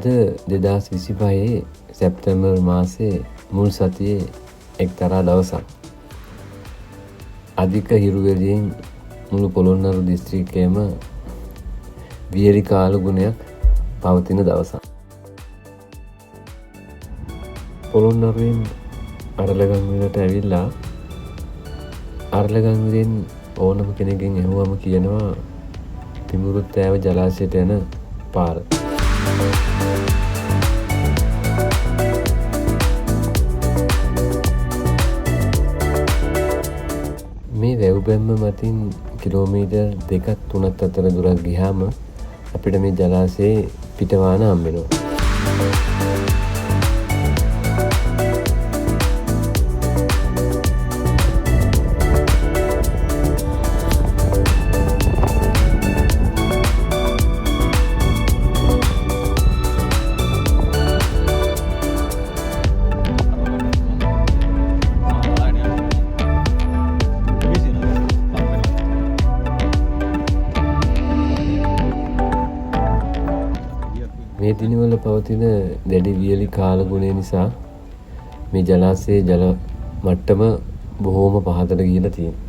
අද 2025 සැප්තැම්බර් මාසේ මුල් සතියේ එක්තරා දවසක්. අධික හිරුවැලියෙන් මුළු පොළොන්නරු දිස්ත්‍රික්කයේම වියලි කාලගුණයක් පවතින දවසක්. පොළොන්නරුවෙන් අරලගංවිලට ඇවිල්ලා අරලගංවිලෙන් ඕනම කෙනෙකින් ඇහුවම කියනවා පිඹුරුත්තෑව ජලාශයට යන පාර. මේ වැව් බැම්ම මතින් කිලෝමීටර් 2-3 අතර දුරක් ගියාම අපිට මේ ජලාශයේ පිටවාන හම්බ වෙනවා. මේ දිනවල පවතින දැඩි වියලි කාලගුණය නිසා මේ ජලාශයේ ජල මට්ටම බොහෝම පහතට ගිහිලා තියෙනවා.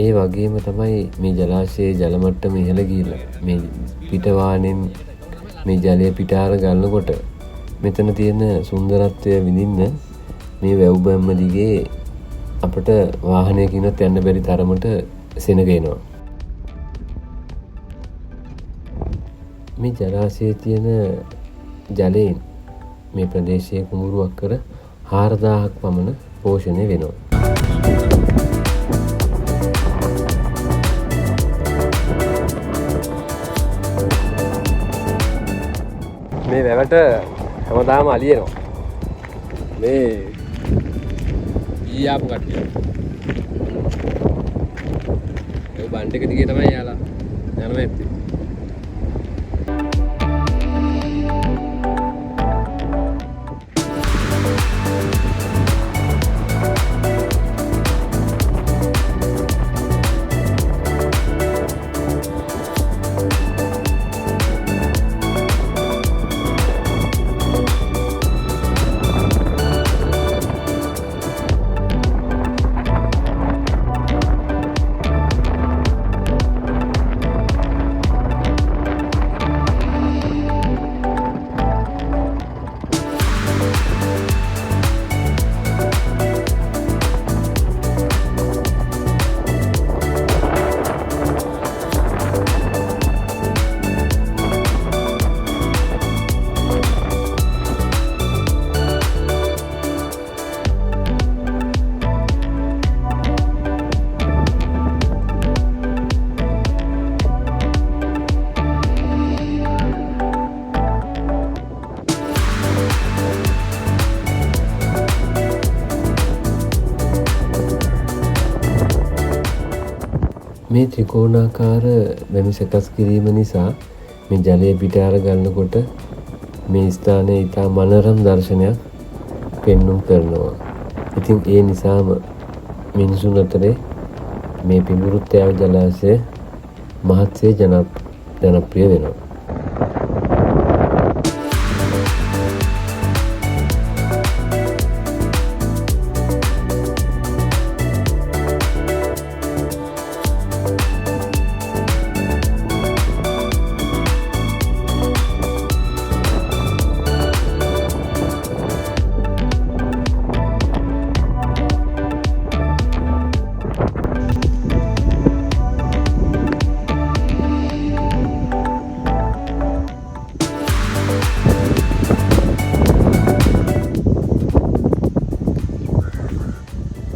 ඒ වගේම තමයි මේ ජලාශයේ ජල මට්ටම ඉහළ ගිහිලා මේ පිටවානෙන් මේ ජලය පිටාර ගන්නකොට මෙතන තියෙන සුන්දරත්වය විඳින්න මේ වැව් බැම්ම දිගේ අපට වාහනයකින්වත් යන්න බැරි තරමට සෙනග එනවා. මේ ජලාශයේ තියෙන ජලයෙන් මේ ප්‍රදේශයේ කුඹුරු අක්කර 4000ක් පමණ පෝෂණය වෙනවා. මේ වැවට හැමදාම අලියනවා. මේ ඊයාපු කට්ටිය. ඒ බණ්ඩ එක දිගේ තමයි යාලා යනවා ඇත්තේ. මේ ත්‍රිකෝණාකාර වැමි සකස් කිරීම නිසා මේ ජලය පිටාර ගන්නකොට මේ ස්ථානයේ ඉතා මනරම් දර්ශනයක් පෙන්눔 කරනවා. ඉතින් ඒ නිසාම මිනිසුන් අතරේ මේ පිඹුරුත්තෑව ජලාශය මහත්සේ ජනප්‍රිය වෙනවා.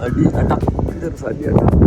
අඩි 8ක් විතර සල්ලි 8ක්